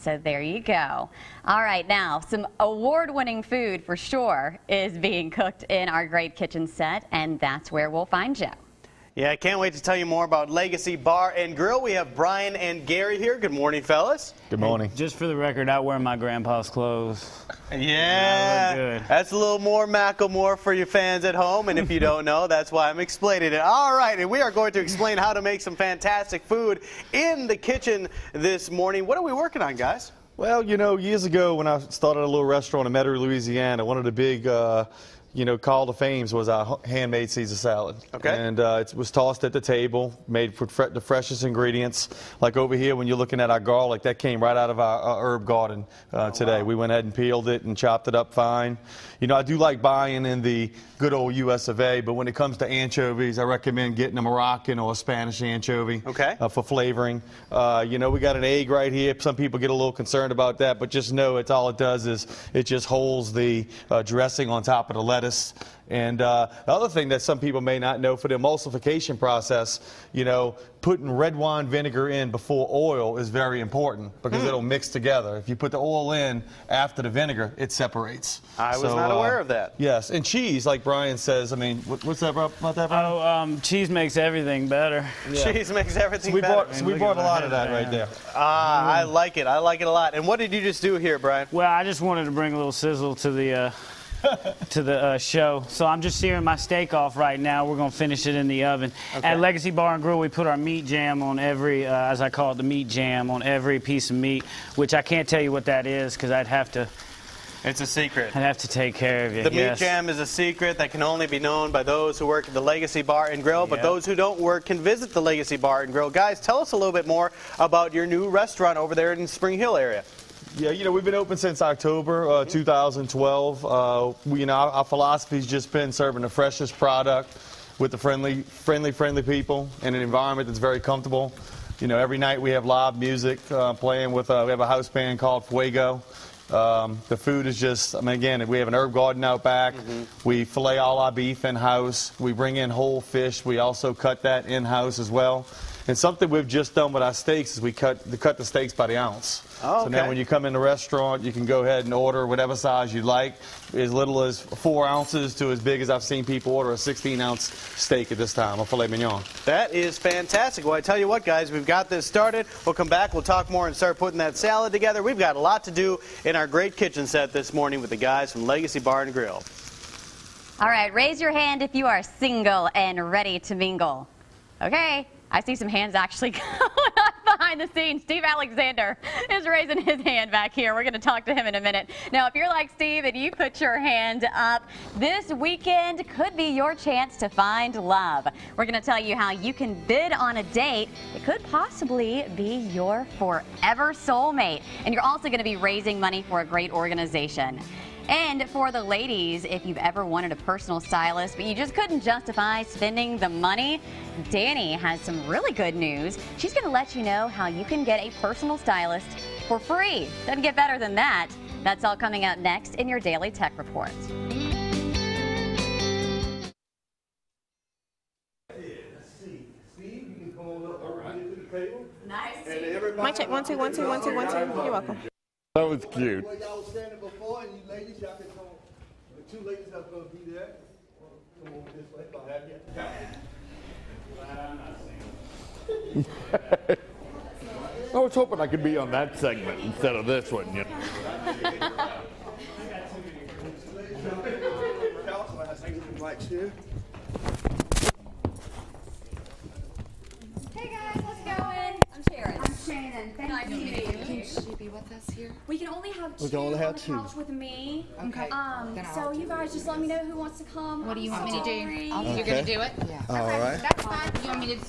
So there you go. All right, now some award-winning food for sure is being cooked in our great kitchen set, and that's where we'll find Joe. Yeah, I can't wait to tell you more about Legacy Bar and Grill. We have Brian and Gary here. Good morning, fellas. Good morning. Hey, just for the record, I wear my grandpa's clothes. Yeah, good. That's a little more Macklemore for you fans at home, and if you don't know, that's why I'm explaining it. All right, and we are going to explain how to make some fantastic food in the kitchen this morning. What are we working on, guys? Well, you know, years ago when I started a little restaurant in Metairie, Louisiana, one of the big call to fames was our handmade Caesar salad. Okay. And it was tossed at the table, made with the freshest ingredients. Like over here, when you're looking at our garlic, that came right out of our herb garden today. Wow. We went ahead and peeled it and chopped it up fine. You know, I do like buying in the good old US of A, but when it comes to anchovies, I recommend getting a Moroccan or a Spanish anchovy for flavoring. You know, we got an egg right here. Some people get a little concerned about that, but just know it's all it does is it just holds the dressing on top of the lettuce. And the other thing that some people may not know, for the emulsification process, you know, putting red wine vinegar in before oil is very important because it'll mix together. If you put the oil in after the vinegar, it separates. I was not aware of that. Yes, and cheese, like Brian says, I mean, what's that about that, Brian? Oh, cheese makes everything better. Yeah. Cheese makes everything better. So we brought a lot of that right there. I like it. I like it a lot. And what did you just do here, Brian? Well, I just wanted to bring a little sizzle to the show. So I'm just searing my steak off right now. We're going to finish it in the oven. Okay. At Legacy Bar and Grill, we put our meat jam on every, as I call it, the meat jam on every piece of meat, which I can't tell you what that is because I'd have to... It's a secret. I'd have to take care of you. The meat jam is a secret that can only be known by those who work at the Legacy Bar and Grill, but those who don't work can visit the Legacy Bar and Grill. Guys, tell us a little bit more about your new restaurant over there in the Spring Hill area. Yeah, you know, we've been open since October 2012. You know, our philosophy's just been serving the freshest product with the friendly people in an environment that's very comfortable. You know, every night we have live music playing with, we have a house band called Fuego. The food is just, I mean, again, we have an herb garden out back. We fillet all our beef in-house. We bring in whole fish. We also cut that in-house as well. And something we've just done with our steaks is we cut the steaks by the ounce. So now when you come in the restaurant, you can go ahead and order whatever size you like, as little as 4 ounces to as big as I've seen people order a 16-ounce steak at this time, a filet mignon. That is fantastic. Well, I tell you what, guys, we've got this started. We'll come back, we'll talk more and start putting that salad together. We've got a lot to do in our great kitchen set this morning with the guys from Legacy Bar and Grill. All right, raise your hand if you are single and ready to mingle. Okay. I see some hands actually going up behind the scenes. Steve Alexander is raising his hand back here. We're going to talk to him in a minute. Now, if you're like Steve and you put your hand up, this weekend could be your chance to find love. We're going to tell you how you can bid on a date. It could possibly be your forever soulmate. And you're also going to be raising money for a great organization. And for the ladies, if you've ever wanted a personal stylist, but you just couldn't justify spending the money, Danny has some really good news. She's going to let you know how you can get a personal stylist for free. Doesn't get better than that. That's all coming out next in your Daily Tech Report. Nice. Mic check, 1 2 1 2 1 2 1 2. You're welcome. That was cute. Where y'all was standing before, and you ladies, y'all can come. The 2 ladies that's going to be there. Come over this way. I'll have you. I was hoping I could be on that segment instead of this one, you know. Hey guys, how's it going? I'm Sharon. I'm Shannon. Nice to meet you. Can she be with us here? We can only have 2 We can only have on the 2. couch with me. Okay. So you guys just let me know who wants to come. What do you want me to do? Sorry. You're going to do it? Yeah. All right. That's fine. You want me to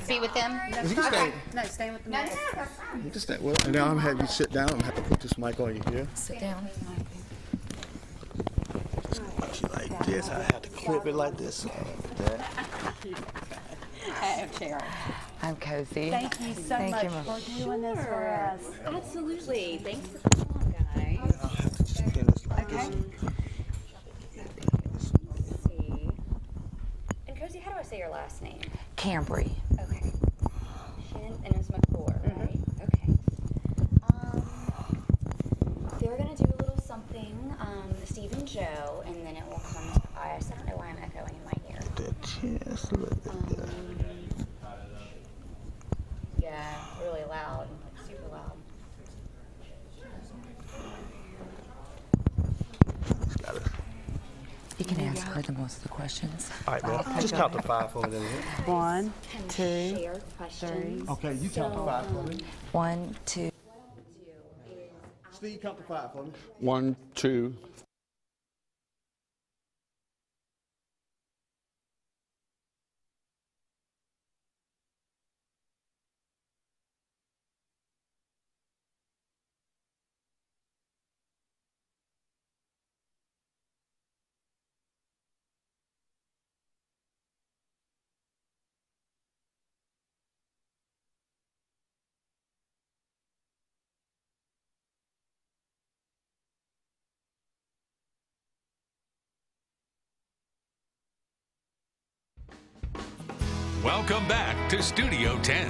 be with them? You can stay. No, stay with them. No, that's fine. You can stay. Well, and now I'm going to have you sit down. I'm going to have to put this mic on you here. Sit down. Like this. I have to clip it like this. Hey, I'm Sharon. I'm Cozy. Thank you so much for doing this for us. Absolutely. Thanks for coming on, guys. I'll have to just pin this like this. Let's see. And Cozy, how do I say your last name? Cambry. Okay. Shannon, and it's McClure, right? Okay. show, and then it will come to us. I don't know why I'm echoing in my ear. Yeah, really loud, like super loud. You can ask her the most of the questions. All right, man. Just count to 5 for me. 1, 2, 3. Okay, you count to 5 for me. 1, 2. Steve, count to 5 for me. 1, 2. Welcome back to Studio 10.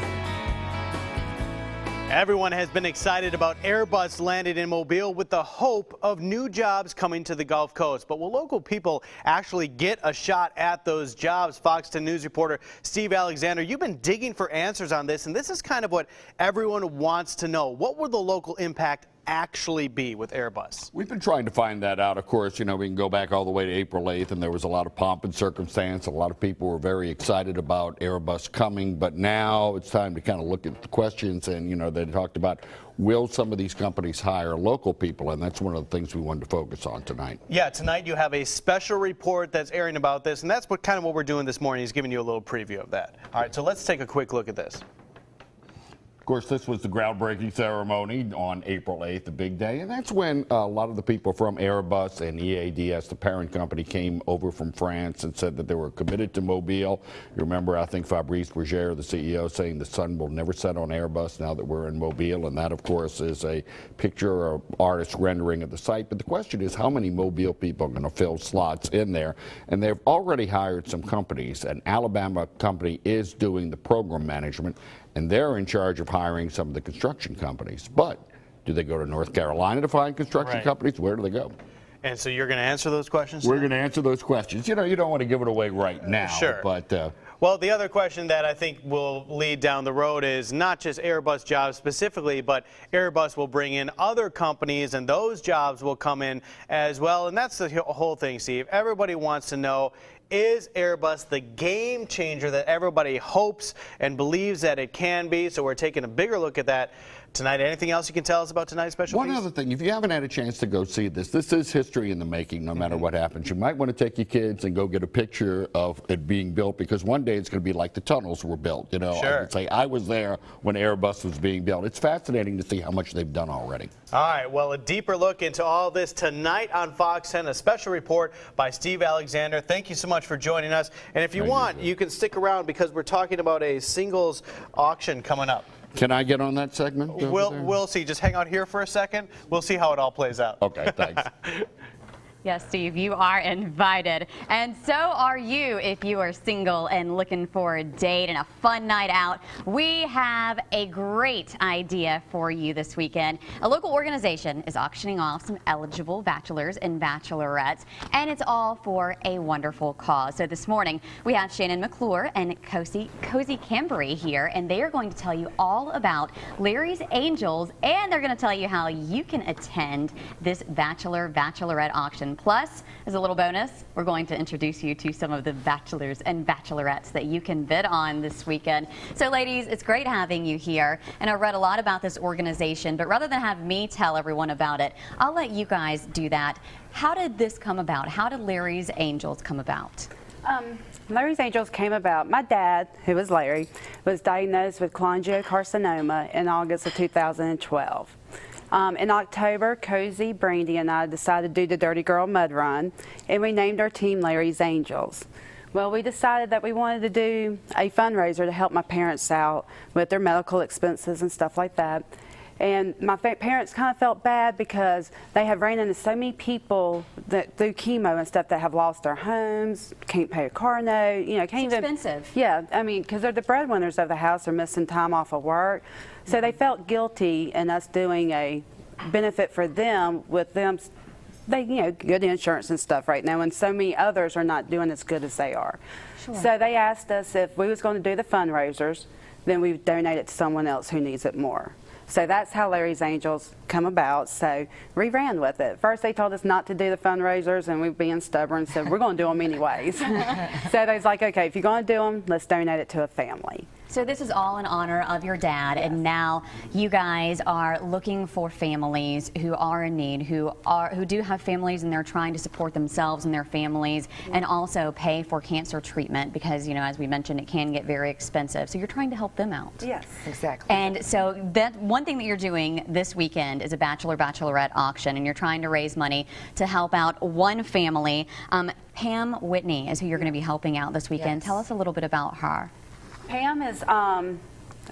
Everyone has been excited about Airbus landing in Mobile with the hope of new jobs coming to the Gulf Coast. But will local people actually get a shot at those jobs? Fox 10 News reporter Steve Alexander, you've been digging for answers on this, and this is kind of what everyone wants to know. What will the local impact actually be with Airbus? We've been trying to find that out. Of course, you know, we can go back all the way to April 8th, and there was a lot of pomp and circumstance. A lot of people were very excited about Airbus coming, but now it's time to kind of look at the questions. And, you know, they talked about, will some of these companies hire local people? And that's one of the things we wanted to focus on tonight. Yeah, tonight you have a special report that's airing about this, and that's what kind of what we're doing this morning, is giving you a little preview of that. All right, so let's take a quick look at this. Of course, this was the groundbreaking ceremony on April 8th, the big day, and that's when a lot of the people from Airbus and EADS, the parent company, came over from France and said that they were committed to Mobile. You remember, I think, Fabrice Berger, the CEO, saying the sun will never set on Airbus now that we're in Mobile, and that, of course, is a picture or artist rendering of the site. But the question is, how many Mobile people are going to fill slots in there? And they've already hired some companies. An Alabama company is doing the program management, and they're in charge of hiring some of the construction companies. But do they go to North Carolina to find construction companies? Where do they go? And so you're going to answer those questions? We're going to answer those questions. You know, you don't want to give it away right now. Sure. But well, the other question that I think will lead down the road is not just Airbus jobs specifically, but Airbus will bring in other companies, and those jobs will come in as well. And that's the whole thing, Steve. Everybody wants to know, is Airbus the game changer that everybody hopes and believes that it can be? So we're taking a bigger look at that tonight. Anything else you can tell us about tonight's special piece? One other thing, if you haven't had a chance to go see this is history in the making, no matter what happens. You might want to take your kids and go get a picture of it being built, because one day it's going to be like the tunnels were built. You know, I would say I was there when Airbus was being built. It's fascinating to see how much they've done already. All right, well, a deeper look into all this tonight on Fox 10, a special report by Steve Alexander. Thank you so much for joining us. And if you want, you can stick around, because we're talking about a singles auction coming up. Can I get on that segment? We'll see. Just hang out here for a second. We'll see how it all plays out. Okay, thanks. Yes, Steve, you are invited. And so are you if you are single and looking for a date and a fun night out. We have a great idea for you this weekend. A local organization is auctioning off some eligible bachelors and bachelorettes, and it's all for a wonderful cause. So this morning, we have Shannon McClure and Cozy Cambery here, and they are going to tell you all about Larry's Angels, and they're going to tell you how you can attend this bachelorette auction. Plus, as a little bonus, we're going to introduce you to some of the bachelors and bachelorettes that you can bid on this weekend. So ladies, it's great having you here, and I read a lot about this organization, but rather than have me tell everyone about it, I'll let you guys do that. How did this come about? How did Larry's Angels come about? Larry's Angels came about. My dad, who was Larry, was diagnosed with cholangiocarcinoma in August of 2012. In October, Cozy, Brandy, and I decided to do the Dirty Girl Mud Run, and we named our team Larry's Angels. Well, we decided that we wanted to do a fundraiser to help my parents out with their medical expenses and stuff like that. And my parents kind of felt bad because they have ran into so many people that through chemo and stuff that have lost their homes, can't pay a car note, you know, can't even. It's expensive. Yeah, I mean, because they're the breadwinners of the house, they're missing time off of work. So they felt guilty in us doing a benefit for them with them they, good insurance and stuff right now, and so many others are not doing as good as they are. Sure. So they asked us if we was going to do the fundraisers, then we donate it to someone else who needs it more. So that's how Larry's Angels come about. So we ran with it. First they told us not to do the fundraisers, and we being stubborn said we're going to do them anyways. So they was like, okay, if you're going to do them, let's donate it to a family. So this is all in honor of your dad, and now you guys are looking for families who are in need, who do have families, and they're trying to support themselves and their families, and also pay for cancer treatment because, as we mentioned, it can get very expensive. So you're trying to help them out. Yes, exactly. And so that one thing that you're doing this weekend is a bachelorette auction, and you're trying to raise money to help out one family. Pam Whitney is who you're going to be helping out this weekend. Yes. Tell us a little bit about her. Pam is, I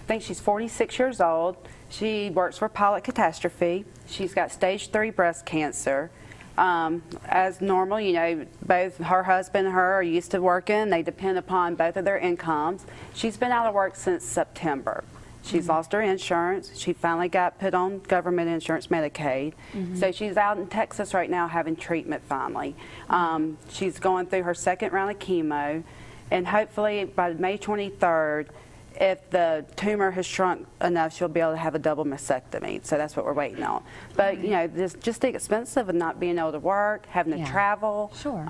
think she's 46 years old. She works for Pilot Catastrophe. She's got stage 3 breast cancer. As normal, both her husband and her are used to working. They depend upon both of their incomes. She's been out of work since September. She's lost her insurance. She finally got put on government insurance, Medicaid. So she's out in Texas right now having treatment finally. She's going through her 2nd round of chemo. And hopefully by May 23rd, if the tumor has shrunk enough, she'll be able to have a double mastectomy. So that's what we're waiting on. But, just expensive and not being able to work, having to travel. Sure.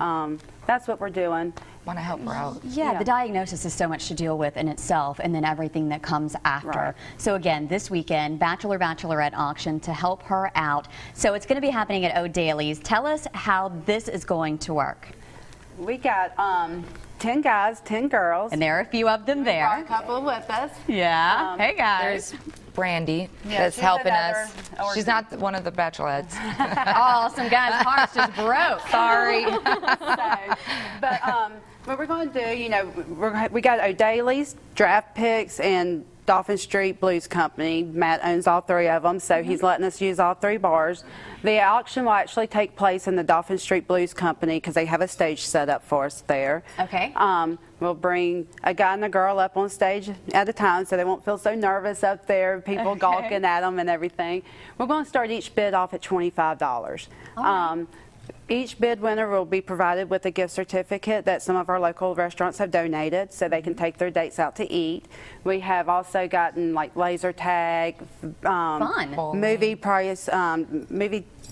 That's what we're doing. Want to help her out. Yeah, the diagnosis is so much to deal with in itself, and then everything that comes after. Right. So again, this weekend, Bachelorette auction to help her out. So it's going to be happening at O'Daly's. Tell us how this is going to work. We got 10 guys, 10 girls. And there are a few of them there. Got a couple with us. Yeah. Hey, guys. There's Brandy that's she's helping another us. She's not one of the bachelorettes. Oh, some guys' hearts just broke. Sorry. But what we're going to do, we got O'Daly's, Draft Picks, and Dolphin Street Blues Company. Matt owns all 3 of them, so he's letting us use all 3 bars. The auction will actually take place in the Dolphin Street Blues Company because they have a stage set up for us there. Okay. We'll bring a guy and a girl up on stage at a time so they won't feel so nervous up there, people gawking at them and everything. We're going to start each bid off at $25. Each bid winner will be provided with a gift certificate that some of our local restaurants have donated so they can take their dates out to eat. We have also gotten like laser tag, movie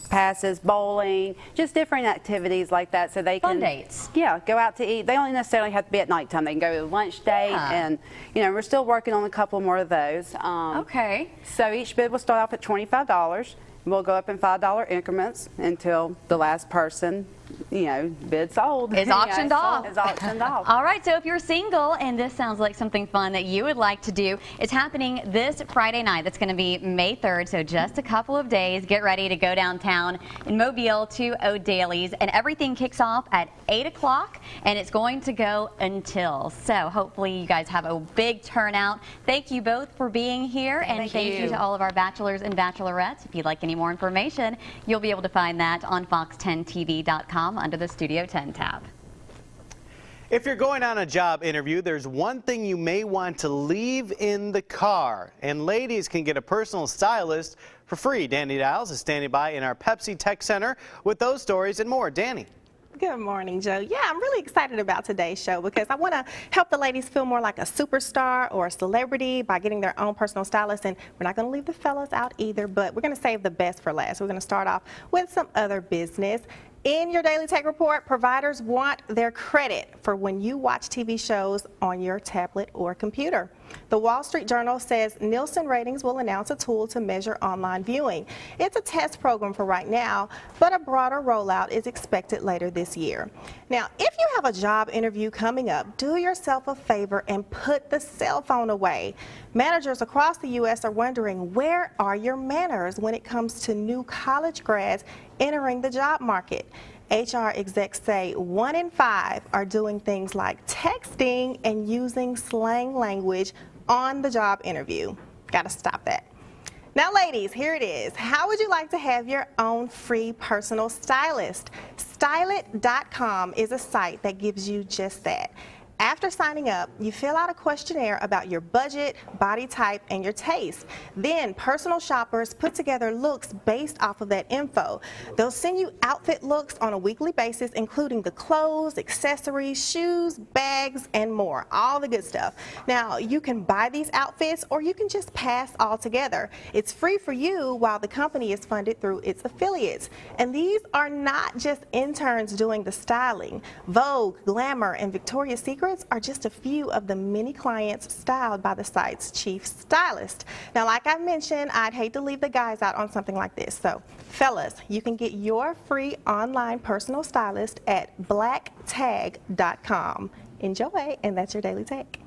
passes, bowling, just different activities like that so they can dates. Yeah, go out to eat. They don't necessarily have to be at nighttime. They can go to lunch date, and we're still working on a couple more of those. Okay. So each bid will start off at $25. We'll go up in $5 increments until the last person, bid sold. Is auctioned off. Is auctioned off. All right, so if you're single and this sounds like something fun that you would like to do, it's happening this Friday night. That's going to be May 3rd, so just a couple of days. Get ready to go downtown in Mobile to O'Daly's, and everything kicks off at 8 o'clock, and it's going to go until. So hopefully you guys have a big turnout. Thank you both for being here, and thank you to all of our bachelors and bachelorettes. If you'd like any more information, you'll be able to find that on fox10tv.com under the Studio 10 tab. If you're going on a job interview, there's one thing you may want to leave in the car. And ladies can get a personal stylist for free. Danny Dials is standing by in our Pepsi Tech Center with those stories and more. Danny. Good morning, Joe. Yeah, I'm really excited about today's show because I want to help the ladies feel more like a superstar or a celebrity by getting their own personal stylist. And we're not going to leave the fellas out either, but we're going to save the best for last. We're going to start off with some other business. In your Daily Tech Report, providers want their credit for when you watch TV shows on your tablet or computer. The Wall Street Journal says Nielson Ratings will announce a tool to measure online viewing. It's a test program for right now, but a broader rollout is expected later this year. Now, if you have a job interview coming up, do yourself a favor and put the cell phone away. Managers across the U.S. are wondering, where are your manners when it comes to new college grads entering the job market? HR execs say 1 in 5 are doing things like texting and using slang language on the job interview. Gotta stop that. Now, ladies, here it is. How would you like to have your own free personal stylist? Stylit.com is a site that gives you just that. After signing up, you fill out a questionnaire about your budget, body type, and your taste. Then personal shoppers put together looks based off of that info. They'll send you outfit looks on a weekly basis, including the clothes, accessories, shoes, bags, and more. All the good stuff. Now, you can buy these outfits or you can just pass altogether. It's free for you while the company is funded through its affiliates. And these are not just interns doing the styling. Vogue, Glamour, and Victoria's Secrets are just a few of the many clients styled by the site's chief stylist. Now, like I mentioned, I'd hate to leave the guys out on something like this. So, fellas, you can get your free online personal stylist at blacktag.com. Enjoy, and that's your Daily Tag.